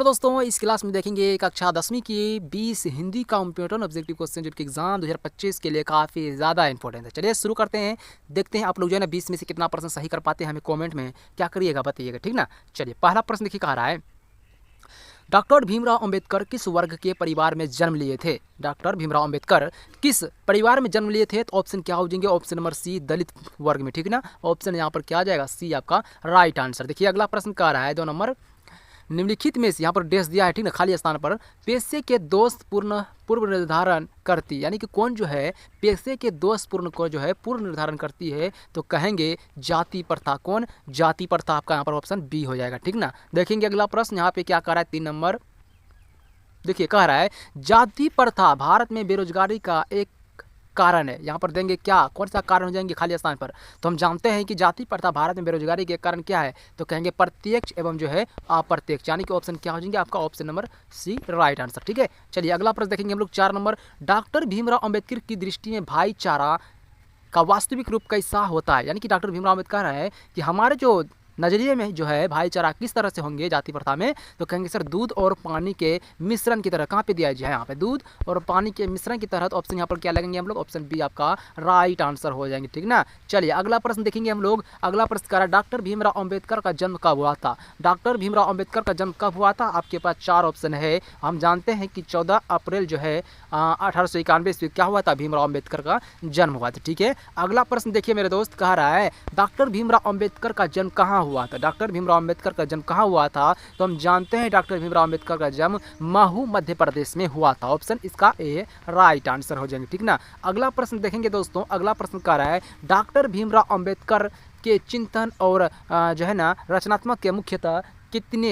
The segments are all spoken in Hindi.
हेलो दोस्तों, इस क्लास में देखेंगे कक्षा 10वीं की 20 हिंदी का इम्पोर्टेंट ऑब्जेक्टिव क्वेश्चन जो कि एग्जाम 2025 के लिए काफ़ी ज़्यादा इंपॉर्टेंट है। चलिए शुरू करते हैं, देखते हैं आप लोग जो है ना 20 में से कितना परसेंट सही कर पाते हैं। हमें कमेंट में क्या करिएगा बताइएगा, ठीक ना। चलिए पहला प्रश्न देखिए, कह रहा है डॉक्टर भीमराव अंबेडकर किस वर्ग के परिवार में जन्म लिए थे। डॉक्टर भीमराव अंबेडकर किस परिवार में जन्म लिए थे, तो ऑप्शन क्या हो जाएंगे, ऑप्शन नंबर सी दलित वर्ग में, ठीक ना। ऑप्शन यहाँ पर क्या आ जाएगा, सी आपका राइट आंसर। देखिए अगला प्रश्न कह रहा है 2 नंबर, निम्नलिखित में से यहाँ पर डेश दिया है, ठीक ना, खाली स्थान पर पेशे के दोष पूर्व निर्धारण करती, यानी कि कौन जो है पेशे के दोष पूर्ण को जो है पूर्व निर्धारण करती है, तो कहेंगे जाति प्रथा। कौन, जाति प्रथा। आपका यहाँ पर ऑप्शन बी हो जाएगा, ठीक ना। देखेंगे अगला प्रश्न यहाँ पे क्या कह रहा है 3 नंबर, देखिए कह रहा है जाति प्रथा भारत में बेरोजगारी का एक कारण है। यहाँ पर देंगे क्या, कौन सा कारण हो जाएंगे खाली स्थान पर, तो हम जानते हैं कि जाति प्रथा भारत में बेरोजगारी के कारण क्या है, तो कहेंगे प्रत्यक्ष एवं जो है अप्रत्यक्ष, यानी कि ऑप्शन क्या हो जाएंगे आपका option number C right answer, ठीक है। चलिए अगला प्रश्न देखेंगे हम लोग 4 नंबर, डॉक्टर भीमराव अंबेडकर की दृष्टि में भाईचारा का वास्तविक रूप कैसा होता है, यानी कि डॉक्टर भीमराव अंबेडकर कह रहे हैं कि हमारे जो नजरिए में जो है भाईचारा किस तरह से होंगे जाति प्रथा में, तो कहेंगे सर दूध और पानी के मिश्रण की तरह। कहाँ पे दिया है, यहाँ पे दूध और पानी के मिश्रण की तरह, तो ऑप्शन यहाँ पर क्या लगेंगे हम लोग, ऑप्शन बी आपका राइट आंसर हो जाएंगे, ठीक ना। चलिए अगला प्रश्न देखेंगे हम लोग, अगला प्रश्न कह रहा है डॉक्टर भीमराव अंबेडकर का जन्म कब हुआ था। डॉक्टर भीमराव अंबेडकर का जन्म कब हुआ था, आपके पास 4 ऑप्शन है। हम जानते हैं कि 14 अप्रैल जो है 1891 ईस्वी क्या हुआ था, भीमराव अंबेडकर का जन्म हुआ था, ठीक है। अगला प्रश्न देखिए मेरे दोस्त, कह रहा है डॉक्टर भीमराव अंबेडकर का जन्म कहाँ हुआ था। डॉक्टर भीमराव अंबेडकर का जन्म कहाँ हुआ था, तो हम जानते हैं डॉक्टर भीमराव अंबेडकर का जन्म महू मध्य प्रदेश में हुआ था। ऑप्शन इसका ए राइट आंसर हो जाएंगे, ठीक ना। अगला प्रश्न देखेंगे दोस्तों, अगला प्रश्न कह रहा है डॉक्टर भीमराव अंबेडकर के चिंतन और जो है ना रचनात्मक के मुख्यतः कितने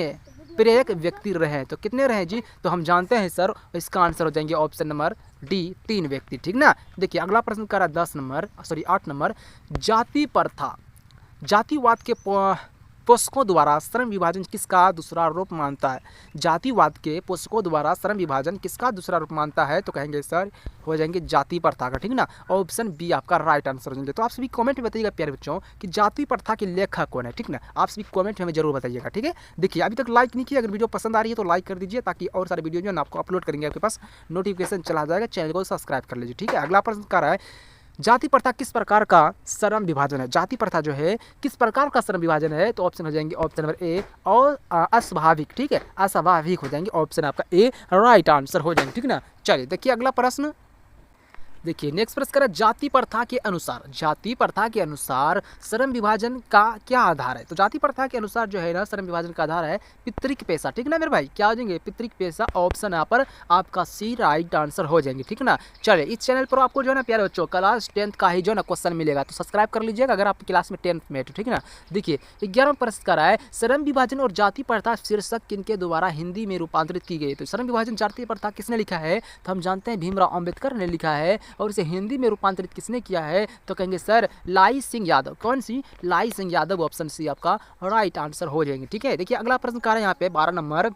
प्रेरक व्यक्ति रहे, तो कितने रहे जी, तो हम जानते हैं सर इसका आंसर हो जाएंगे ऑप्शन नंबर डी 3 व्यक्ति, ठीक ना। देखिए अगला प्रश्न कर रहा है 8 नंबर, जाति प्रथा जातिवाद के पोषकों द्वारा श्रम विभाजन किसका दूसरा रूप मानता है। जातिवाद के पोषकों द्वारा श्रम विभाजन किसका दूसरा रूप मानता है, तो कहेंगे सर हो जाएंगे जाति प्रथा का, ठीक ना। ऑप्शन बी आपका राइट आंसर हो जाएंगे। तो आप सभी कमेंट में बताइएगा प्यारे बच्चों कि जाति प्रथा के लेखक कौन है, ठीक ना। आप सभी कमेंट में हमें जरूर बताइएगा, ठीक है। देखिए अभी तक लाइक नहीं किया, अगर वीडियो पसंद आ रही है तो लाइक कर दीजिए, ताकि और सारे वीडियो जो है आपको अपलोड करेंगे आपके पास नोटिफिकेशन चला जाएगा, चैनल को सब्सक्राइब कर लीजिए, ठीक है। अगला प्रश्न कर रहा है जाति प्रथा किस प्रकार का श्रम विभाजन है। जाति प्रथा जो है किस प्रकार का श्रम विभाजन है, तो ऑप्शन हो जाएंगे ऑप्शन नंबर ए और अस्वाभाविक, ठीक है, अस्वाभाविक हो जाएंगे, ऑप्शन आपका ए राइट आंसर हो जाएंगे, ठीक ना। चलिए देखिए अगला प्रश्न, देखिए नेक्स्ट प्रश्न करा जाति प्रथा के अनुसार श्रम विभाजन का क्या आधार है। तो जाति प्रथा के अनुसार जो है ना श्रम विभाजन का आधार है पितृक पेशा, ठीक ना मेरे भाई, क्या हो जाएंगे पितृक पेशा, ऑप्शन यहाँ पर आपका सी राइट आंसर हो जाएंगे, ठीक ना। चलिए इस चैनल पर आपको जो है ना प्यारे बच्चों क्लास 10th का ही जो है ना क्वेश्चन मिलेगा, तो सब्सक्राइब कर लीजिएगा अगर आप क्लास में 10th में, ठीक ना। देखिए 11वां प्रश्न करा है श्रम विभाजन और जाति प्रथा शीर्षक किनके द्वारा हिंदी में रूपांतरित की गई। तो श्रम विभाजन जाति प्रथा किसने लिखा है, तो हम जानते हैं भीमराव अंबेडकर ने लिखा है, और इसे हिंदी में रूपांतरित किसने किया है, तो कहेंगे सर लाई सिंह यादव। कौन सी, लाई सिंह यादव, ऑप्शन सी आपका राइट आंसर हो जाएंगे, ठीक है। देखिए अगला प्रश्न कह रहे हैं यहाँ पे 12 नंबर,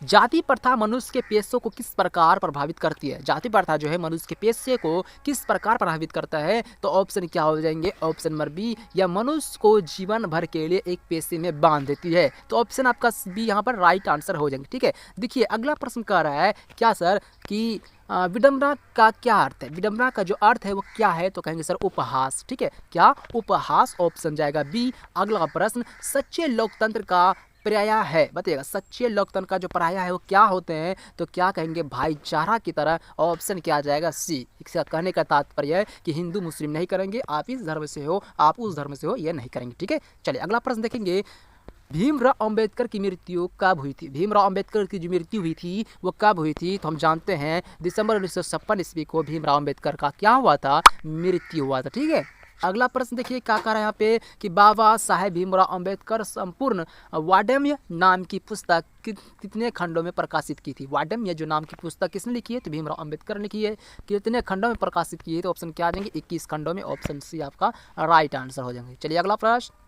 जाति प्रथा मनुष्य के पेशे को किस प्रकार प्रभावित करती है। जाति प्रथा जो है मनुष्य के पेशे को किस प्रकार प्रभावित करता है, तो ऑप्शन क्या हो जाएंगे ऑप्शन नंबर बी, या मनुष्य को जीवन भर के लिए एक पेशे में बांध देती है, तो ऑप्शन आपका बी यहाँ पर राइट आंसर हो जाएंगे, ठीक है। देखिए अगला प्रश्न कह रहा है क्या सर कि विडंबना का क्या अर्थ है। विडंबना का जो अर्थ है वो क्या है, तो कहेंगे सर उपहास, ठीक है, क्या उपहास, ऑप्शन जाएगा बी। अगला प्रश्न सच्चे लोकतंत्र का पर्याय है, बताइएगा सच्चे लोकतंत्र का जो पर्याय है वो क्या होते हैं, तो क्या कहेंगे भाईचारा की तरह, ऑप्शन क्या आ जाएगा सी। इसका कहने का तात्पर्य है कि हिंदू मुस्लिम नहीं करेंगे, आप इस धर्म से हो आप उस धर्म से हो, ये नहीं करेंगे, ठीक है। चलिए अगला प्रश्न देखेंगे, भीमराव अंबेडकर की मृत्यु कब हुई थी। भीमराव अंबेडकर की जो मृत्यु हुई थी वो कब हुई थी, तो हम जानते हैं दिसंबर 1956 ईस्वी को भीमराव अंबेडकर का क्या हुआ था, मृत्यु हुआ था, ठीक है। अगला प्रश्न देखिए क्या कह रहा है यहाँ पे कि बाबा साहेब भीमराव अंबेडकर संपूर्ण वाडम्य नाम की पुस्तक कितने खंडों में प्रकाशित की थी। वाडम्य जो नाम की पुस्तक किसने लिखी है, तो भीमराव अंबेडकर ने लिखी है, कितने खंडों में प्रकाशित की है, तो ऑप्शन क्या आ जाएंगे 21 खंडों में, ऑप्शन सी आपका राइट आंसर हो जाएंगे। चलिए अगला प्रश्न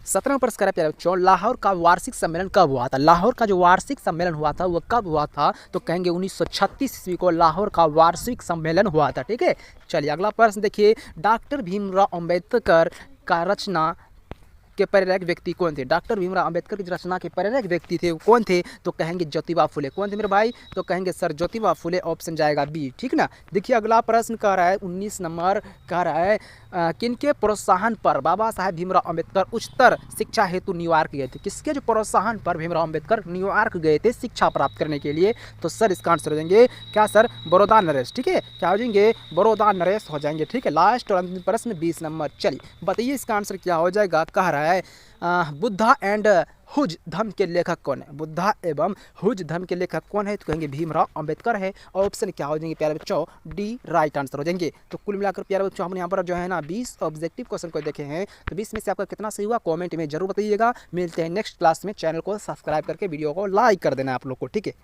17वां प्रश्न करा प्यारे बच्चों, लाहौर का वार्षिक सम्मेलन कब हुआ था। लाहौर का जो वार्षिक सम्मेलन हुआ था वो कब हुआ था, तो कहेंगे 1936 ईस्वी को लाहौर का वार्षिक सम्मेलन हुआ था, ठीक है। चलिए अगला प्रश्न देखिए, डॉक्टर भीमराव अंबेडकर का रचना इसके प्रेरक व्यक्ति कौन थे? डॉक्टर भीमराव अंबेडकर की रचना के प्रेरक व्यक्ति थे, कौन थे? तो कहेंगे ज्योतिबा फुले। कौन थे मेरे भाई? तो कहेंगे सर ज्योतिबा फुले, ऑप्शन जाएगा बी, ठीक ना। देखिए अगला प्रश्न कह रहा है 19 नंबर, कह रहा है किनके प्रोत्साहन पर बाबा साहेब भीमराव अंबेडकर उच्चतर शिक्षा हेतु न्यूयॉर्क गए थे? किसके जो प्रोत्साहन पर भीमराव अंबेडकर न्यूयॉर्क गए थे शिक्षा प्राप्त करने के लिए? तो सर इसका आंसर हो जाएंगे क्या सर? बड़ौदा नरेश, ठीक है। क्या हो जाएंगे? बड़ौदा नरेश हो जाएंगे, ठीक है। लास्ट और अंतिम प्रश्न 20 नंबर, चलिए बताइए इसका आंसर क्या हो जाएगा। कह रहा है बुद्धा एंड हुज धर्म के लेखक कौन है? बुद्धा एवं हुज धर्म के लेखक कौन है? तो कहेंगे भीमराव अंबेडकर है। ऑप्शन क्या हो जाएंगे प्यारे बच्चों? डी राइट आंसर हो जाएंगे। तो कुल मिलाकर प्यारे बच्चों हमने यहाँ पर जो है ना 20 ऑब्जेक्टिव क्वेश्चन को देखे हैं, तो 20 में से आपका कितना सही हुआ कमेंट में जरूर बताइएगा। मिलते हैं नेक्स्ट क्लास में। चैनल को सब्सक्राइब करके वीडियो को लाइक कर देना आप लोग को, ठीक है।